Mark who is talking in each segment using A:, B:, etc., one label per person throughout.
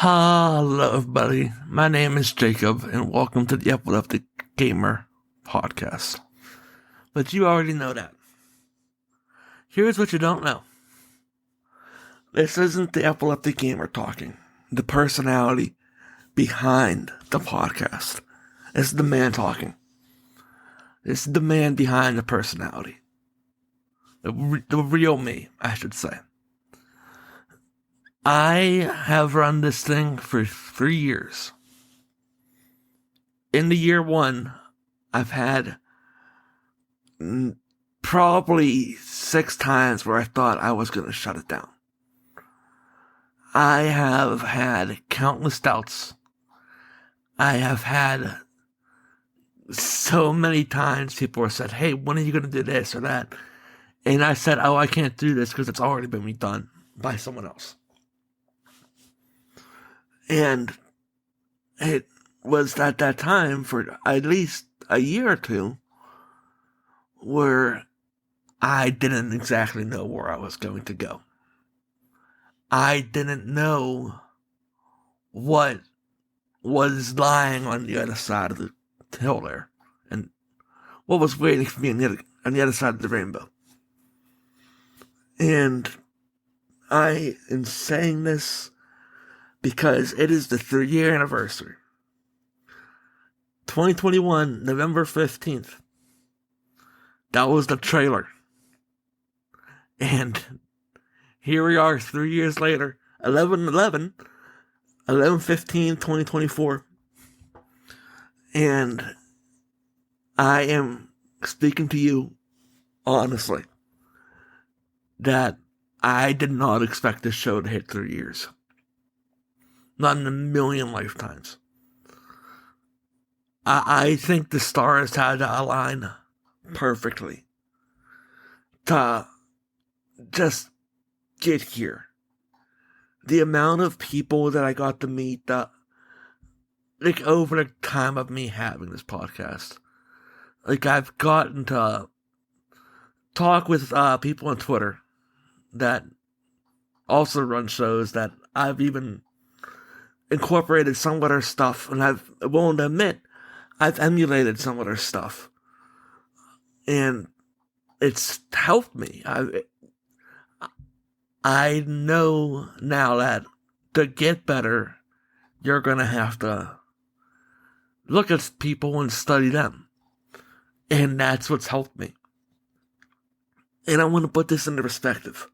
A: Hello, everybody. My name is Jacob, and welcome to the Epileptic Gamer podcast. But you already know that. Here's what you don't know. This isn't the Epileptic Gamer talking. The personality behind the podcast. This is the man talking. This is the man behind the personality. The real me, I should say. I have run this thing for 3 years. In the year one, I've had probably 6 times where I thought I was going to shut it down. I have had countless doubts. I have had so many times people have said, hey, when are you going to do this or that? And I said, oh, I can't do this because it's already been done by someone else. And it was at that time for at least a year or two where I didn't exactly know where I was going to go. I didn't know what was lying on the other side of the hill there and what was waiting for me on the other side of the rainbow. And I am saying this because it is the 3-year anniversary. 2021, November 15th. That was the trailer. And here we are 3 years later, 11/15/2024. And I am speaking to you honestly that I did not expect this show to hit 3 years. Not in a million lifetimes. I think the stars had to align perfectly to just get here. The amount of people that I got to meet over the time of me having this podcast. I've gotten to talk with people on Twitter that also run shows that I've even incorporated some of their stuff, and I'm willing to admit I've emulated some of their stuff, and it's helped me. I know now that to get better, you're gonna have to look at people and study them, and that's what's helped me. And I want to put this into perspective.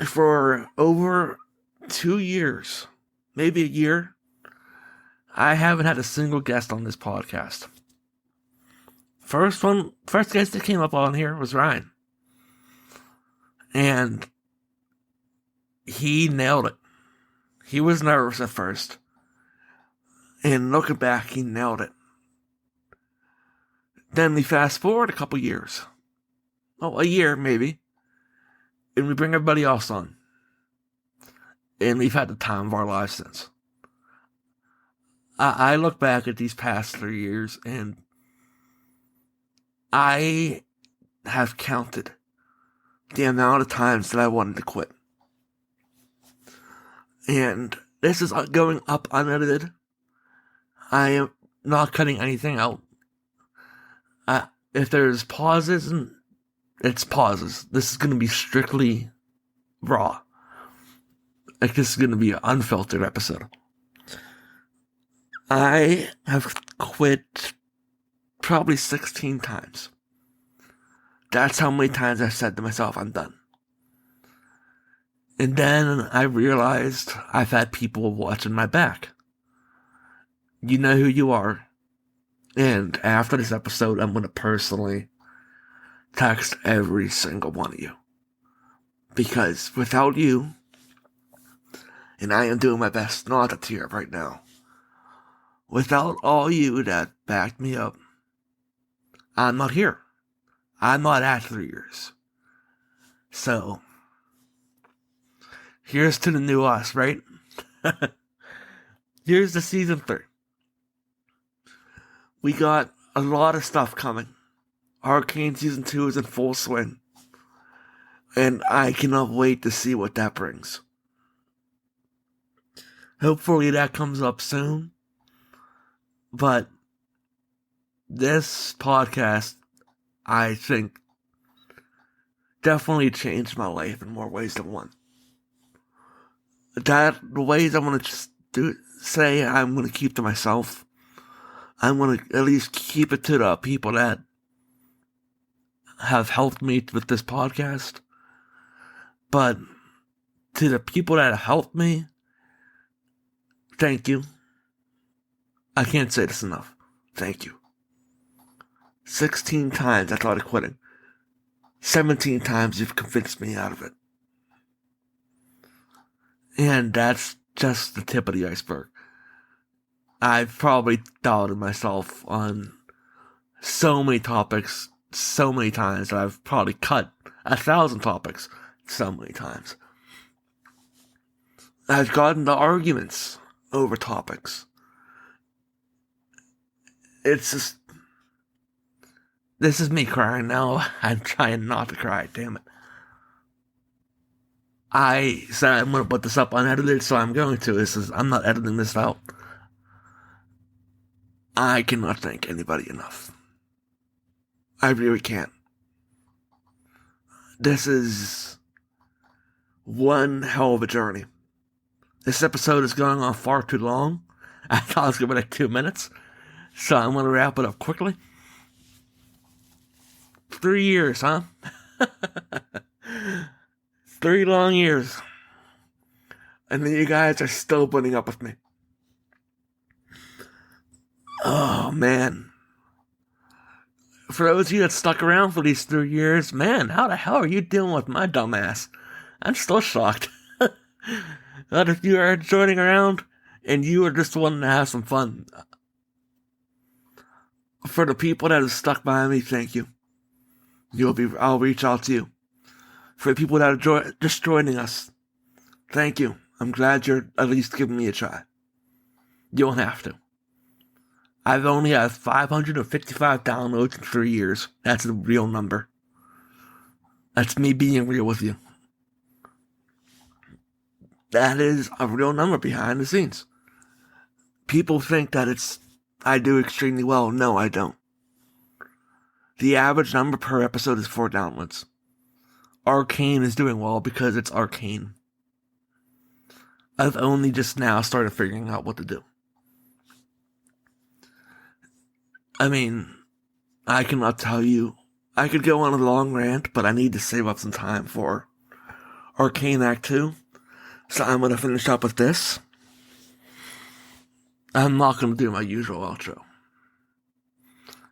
A: For over 2 years, maybe a year, I haven't had a single guest on this podcast. First guest that came up on here was Ryan. And he nailed it. He was nervous at first. And looking back, he nailed it. Then we fast forward a couple years. Oh, a year maybe. And we bring everybody else on. And we've had the time of our lives since. I look back at these past 3 years and I have counted the amount of times that I wanted to quit. And this is going up unedited. I am not cutting anything out. If there's pauses, it's pauses. This is going to be strictly raw. This is going to be an unfiltered episode. I have quit probably 16 times. That's how many times I've said to myself, I'm done. And then I realized I've had people watching my back. You know who you are. And after this episode, I'm going to personally text every single one of you. Because without you, and I am doing my best not to tear up right now, without all you that backed me up, I'm not here. I'm not at 3 years. So, here's to the new us, right? Here's the season 3. We got a lot of stuff coming. Arcane Season 2 is in full swing. And I cannot wait to see what that brings. Hopefully that comes up soon. But this podcast, I think, definitely changed my life in more ways than one. The ways I'm going to say I'm going to keep to myself. I'm going to at least keep it to the people that have helped me with this podcast. But to the people that have helped me, thank you. I can't say this enough. Thank you. 16 times I thought of quitting. 17 times you've convinced me out of it. And that's just the tip of the iceberg. I've probably doubted myself on so many topics so many times that I've probably cut 1,000 topics so many times. I've gotten into arguments over topics. It's just... This is me crying now. I'm trying not to cry, damn it. I said I'm going to put this up unedited, so I'm going to. I'm not editing this out. I cannot thank anybody enough. I really can't. This is one hell of a journey. This episode is going on far too long. I thought it was going to be like 2 minutes. So I'm going to wrap it up quickly. 3 years, huh? 3 long years. And then you guys are still putting up with me. Oh, man. For those of you that stuck around for these 3 years, man, how the hell are you dealing with my dumb ass? I'm still shocked. But if you are joining around and you are just wanting to have some fun, for the people that have stuck by me, thank you. I'll reach out to you. For the people that are just joining us, thank you. I'm glad you're at least giving me a try. You don't have to. I've only had 555 downloads in 3 years. That's a real number. That's me being real with you. That is a real number behind the scenes. People think that I do extremely well. No, I don't. The average number per episode is 4 downloads. Arcane is doing well because it's Arcane. I've only just now started figuring out what to do. I mean, I cannot tell you. I could go on a long rant, but I need to save up some time for Arcane Act 2. So I'm going to finish up with this. I'm not going to do my usual outro.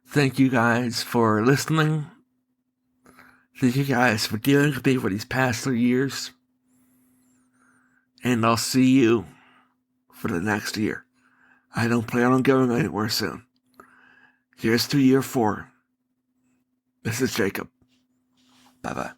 A: Thank you guys for listening. Thank you guys for dealing with me for these past 3 years. And I'll see you for the next year. I don't plan on going anywhere soon. Here's to year 4. This is Jacob. Bye-bye.